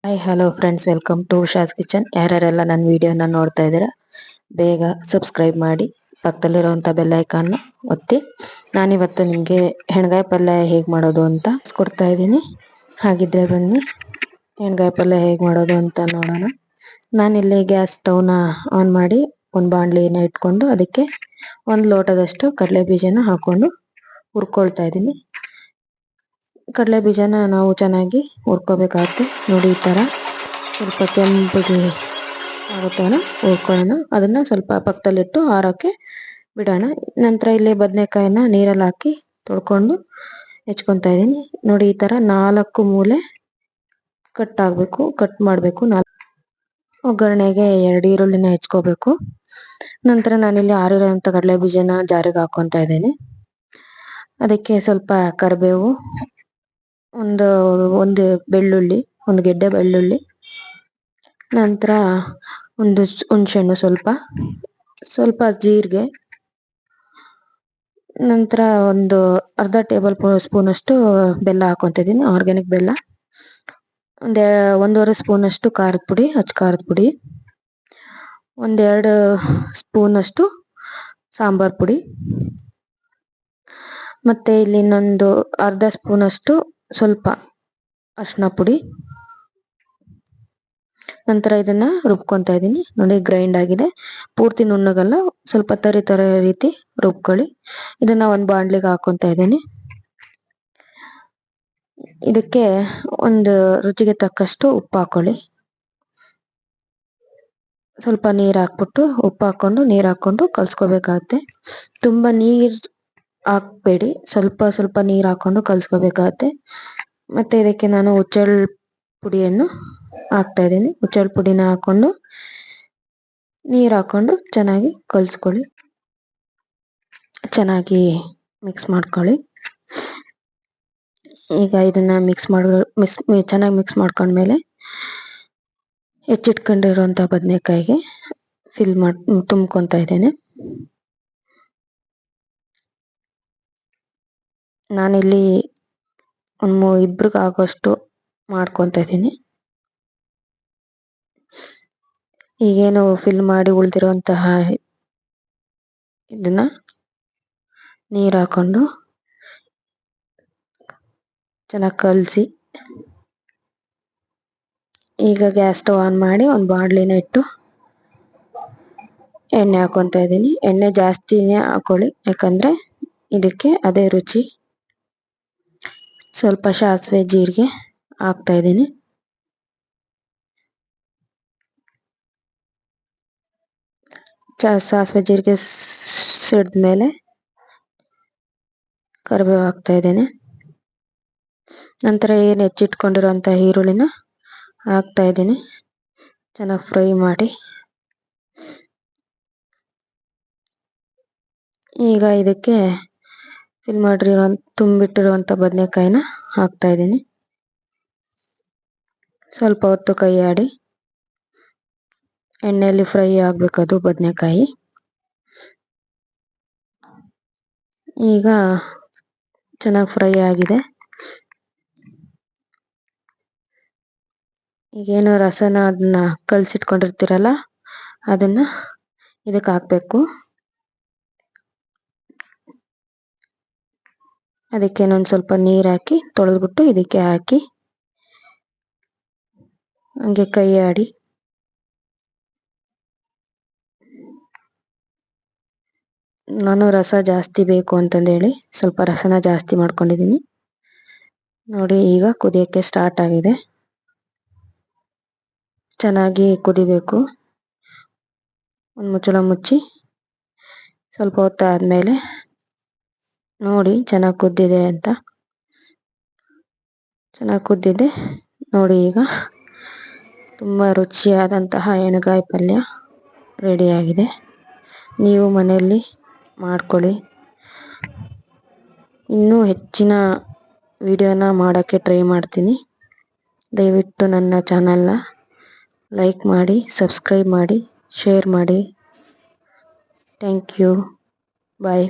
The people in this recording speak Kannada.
Hi hello friends, welcome to Usha's kitchen. ಯಾರ್ಯಾರೆಲ್ಲ ನನ್ನ ವಿಡಿಯೋನ ನೋಡ್ತಾ ಇದ್ದೀರಾ ಬೇಗ ಸಬ್ಸ್ಕ್ರೈಬ್ ಮಾಡಿ, ಪಕ್ಕದಲ್ಲಿರುವಂಥ ಬೆಲ್ ಐಕಾನ್ ಒತ್ತಿ. ನಾನಿವತ್ತು ನಿಮಗೆ ಹೆಣ್ಗಾಯಿ ಪಲ್ಯ ಹೇಗೆ ಮಾಡೋದು ಅಂತ ಕೊಡ್ತಾ ಇದ್ದೀನಿ. ಹಾಗಿದ್ರೆ ಬನ್ನಿ ಹೆಣ್ಗಾಯಿ ಪಲ್ಯ ಹೇಗೆ ಮಾಡೋದು ಅಂತ ನೋಡೋಣ. ನಾನಿಲ್ಲಿ ಗ್ಯಾಸ್ ಸ್ಟವ್ನ ಆನ್ ಮಾಡಿ ಒಂದು ಬಾಣಲಿನ ಇಟ್ಕೊಂಡು ಅದಕ್ಕೆ ಒಂದು ಲೋಟದಷ್ಟು ಕಡಲೆ ಬೀಜನ ಹಾಕೊಂಡು ಹುರ್ಕೊಳ್ತಾ ಇದ್ದೀನಿ. ಕಡಲೆ ಬೀಜನ ನಾವು ಚೆನ್ನಾಗಿ ಹುರ್ಕೋಬೇಕಾಗುತ್ತೆ. ನೋಡಿ, ಈ ಥರ ಸ್ವಲ್ಪ ಕೆಂಪಗೆ ಆಗುತ್ತೋ ಹುರ್ಕೊಳ್ಳೋಣ. ಅದನ್ನು ಸ್ವಲ್ಪ ಪಕ್ಕದಲ್ಲಿಟ್ಟು ಆರೋಕ್ಕೆ ಬಿಡೋಣ. ನಂತರ ಇಲ್ಲಿ ಬದನೆಕಾಯಿನ ನೀರಲ್ಲಿ ಹಾಕಿ ತೊಳ್ಕೊಂಡು ಹೆಚ್ಕೊತಾ ಇದ್ದೀನಿ. ನೋಡಿ, ಈ ಥರ 4 ಮೂಲೆ ಕಟ್ ಮಾಡಬೇಕು. ಒಗ್ಗರಣೆಗೆ 2 ಈರುಳ್ಳಿನ ಹೆಚ್ಕೋಬೇಕು. ನಂತರ ನಾನಿಲ್ಲಿ ಆರಿರೋಂಥ ಕಡಲೆ ಬೀಜನ ಜಾರಿಗೆ ಹಾಕೊತಾ ಇದ್ದೀನಿ. ಅದಕ್ಕೆ ಸ್ವಲ್ಪ ಕರಿಬೇವು, ಒಂದು ಬೆಳ್ಳುಳ್ಳಿ, ಒಂದು ಗೆಡ್ಡೆ ಬೆಳ್ಳುಳ್ಳಿ, ನಂತರ ಒಂದು ಹುಣಸೆಹಣ್ಣು, ಸ್ವಲ್ಪ ಜೀರಿಗೆ, ನಂತರ ಒಂದು ಅರ್ಧ ಟೇಬಲ್ ಸ್ಪೂನ್ ಅಷ್ಟು ಬೆಲ್ಲ ಹಾಕೊತಿದ್ದೀನಿ, ಆರ್ಗ್ಯಾನಿಕ್ ಬೆಲ್ಲ. 1.5 ಸ್ಪೂನ್ ಅಷ್ಟು ಖಾರದ ಪುಡಿ, ಖಾರದ ಪುಡಿ, 1-2 ಸ್ಪೂನ್ ಅಷ್ಟು ಸಾಂಬಾರ್ ಪುಡಿ, ಮತ್ತೆ ಇಲ್ಲಿ ಇನ್ನೊಂದು ಅರ್ಧ ಸ್ಪೂನ್ ಅಷ್ಟು ಸ್ವಲ್ಪ ಅರಿಶಿನ ಪುಡಿ. ನಂತರ ಇದನ್ನ ರುಬ್ಕೊತಾ ಇದ್ದೀನಿ. ನೋಡಿ, ಗ್ರೈಂಡ್ ಆಗಿದೆ. ಪೂರ್ತಿ ನುಣ್ಣಗಲ್ಲ, ಸ್ವಲ್ಪ ತರಿ ರೀತಿ ರುಬ್ಕೊಳ್ಳಿ. ಇದನ್ನ ಒಂದು ಬಾಣಲಿಗೆ ಹಾಕೊತಾ ಇದ್ದೀನಿ. ಇದಕ್ಕೆ ಒಂದು ರುಚಿಗೆ ತಕ್ಕಷ್ಟು ಉಪ್ಪು ಹಾಕೊಳ್ಳಿ. ಸ್ವಲ್ಪ ನೀರು ಹಾಕ್ಬಿಟ್ಟು ನೀರು ಹಾಕೊಂಡು ಕಲ್ಸ್ಕೋಬೇಕಾಗತ್ತೆ. ತುಂಬಾ ನೀರು ಹಾಕ್ಬೇಡಿ, ಸ್ವಲ್ಪ ನೀರು ಹಾಕೊಂಡು ಕಲ್ಸ್ಕೋಬೇಕಾಗತ್ತೆ. ಮತ್ತೆ ಇದಕ್ಕೆ ನಾನು ಹುಚ್ಚೆಳ್ಳು ಪುಡಿಯನ್ನು ಹಾಕ್ತಾ ಇದ್ದೀನಿ. ಹುಚ್ಚೆಳ್ಳು ಪುಡಿನ ಹಾಕೊಂಡು ನೀರು ಹಾಕೊಂಡು ಚೆನ್ನಾಗಿ ಕಲ್ಸ್ಕೊಳ್ಳಿ. ಚೆನ್ನಾಗಿ ಮಿಕ್ಸ್ ಮಾಡ್ಕೊಳ್ಳಿ. ಈಗ ಇದನ್ನ ಚೆನ್ನಾಗಿ ಮಿಕ್ಸ್ ಮಾಡ್ಕೊಂಡ್ಮೇಲೆ ಹೆಚ್ಚಿಟ್ಕೊಂಡಿರುವಂಥ ಬದನೆಕಾಯಿಗೆ ತುಂಬ್ಕೊತಾ ಇದ್ದೇನೆ. ನಾನಿಲ್ಲಿ ಒಂದು 2 ಆಗೋಷ್ಟು ಮಾಡ್ಕೊತಾ ಇದ್ದೀನಿ. ಈಗೇನು ಫಿಲ್ ಮಾಡಿ ಉಳಿದಿರುವಂತಹ ಇದನ್ನ ನೀರು ಹಾಕೊಂಡು ಚೆನ್ನಾಗಿ ಕಲಸಿ. ಈಗ ಗ್ಯಾಸ್ ಸ್ಟವ್ ಆನ್ ಮಾಡಿ ಒಂದು ಬಾಣಲಿನ ಇಟ್ಟು ಎಣ್ಣೆ ಹಾಕೊತಾ ಇದ್ದೀನಿ. ಎಣ್ಣೆ ಜಾಸ್ತಿನೇ ಹಾಕೊಳ್ಳಿ, ಯಾಕಂದ್ರೆ ಇದಕ್ಕೆ ಅದೇ ರುಚಿ. ಸ್ವಲ್ಪ ಸಾಸಿವೆ ಜೀರಿಗೆ ಹಾಕ್ತಾ ಇದ್ದೀನಿ. ಸಾಸಿವೆ ಜೀರಿಗೆ ಸಿಡಿದ್ಮೇಲೆ ಕರಿಬೇವು ಹಾಕ್ತಾ ಇದ್ದೇನೆ. ನಂತರ ಏನು ಹೆಚ್ಚಿಟ್ಕೊಂಡಿರೋಂಥ ಈರುಳ್ಳಿನ ಹಾಕ್ತಾ ಇದ್ದೀನಿ. ಚೆನ್ನಾಗಿ ಫ್ರೈ ಮಾಡಿ. ಈಗ ಇದಕ್ಕೆ ತುಂಬಿಟ್ಟಿರುವಂಥ ಬದನೆಕಾಯಿನ ಹಾಕ್ತಾ ಇದ್ದೀನಿ. ಸ್ವಲ್ಪ ಹೊತ್ತು ಕೈ ಆಡಿ ಎಣ್ಣೆಯಲ್ಲಿ ಫ್ರೈ ಆಗ್ಬೇಕದು ಬದನೆಕಾಯಿ. ಈಗ ಚೆನ್ನಾಗಿ ಫ್ರೈ ಆಗಿದೆ. ಈಗೇನು ರಸನ ಅದನ್ನ ಕಲಸಿಟ್ಕೊಂಡಿರ್ತೀರಲ್ಲ, ಅದನ್ನ ಇದಕ್ಕೆ ಹಾಕ್ಬೇಕು. ಅದಕ್ಕೆ ಇನ್ನೊಂದು ಸ್ವಲ್ಪ ನೀರು ಹಾಕಿ ತೊಳೆದ್ಬಿಟ್ಟು ಇದಕ್ಕೆ ಹಾಕಿ ಹಂಗೆ ಕೈ ಆಡಿ. ನಾನು ರಸ ಜಾಸ್ತಿ ಬೇಕು ಅಂತಂದೇಳಿ ಸ್ವಲ್ಪ ರಸನ ಜಾಸ್ತಿ ಮಾಡ್ಕೊಂಡಿದ್ದೀನಿ. ನೋಡಿ, ಈಗ ಕುದಿಯೋಕ್ಕೆ ಸ್ಟಾರ್ಟ್ ಆಗಿದೆ. ಚೆನ್ನಾಗಿ ಕುದಿಬೇಕು. ಒಂದು ಮುಚ್ಚಳ ಮುಚ್ಚಿ ಸ್ವಲ್ಪ ಹೊತ್ತು ಆದಮೇಲೆ ನೋಡಿ ಚೆನ್ನಾಗಿ ಕುದ್ದಿದೆ ಅಂತ. ಚೆನ್ನಾಗಿ ಕುದ್ದಿದೆ ನೋಡಿ. ಈಗ ತುಂಬ ರುಚಿಯಾದಂತಹ ಎಣ್ಗಾಯಿ ಪಲ್ಯ ರೆಡಿಯಾಗಿದೆ. ನೀವು ಮನೆಯಲ್ಲಿ ಮಾಡ್ಕೊಳ್ಳಿ. ಇನ್ನೂ ಹೆಚ್ಚಿನ ವಿಡಿಯೋನ ಮಾಡೋಕ್ಕೆ ಟ್ರೈ ಮಾಡ್ತೀನಿ. ದಯವಿಟ್ಟು ನನ್ನ ಚಾನಲ್ನ ಲೈಕ್ ಮಾಡಿ, ಸಬ್ಸ್ಕ್ರೈಬ್ ಮಾಡಿ, ಶೇರ್ ಮಾಡಿ. Thank you. ಬಾಯ್.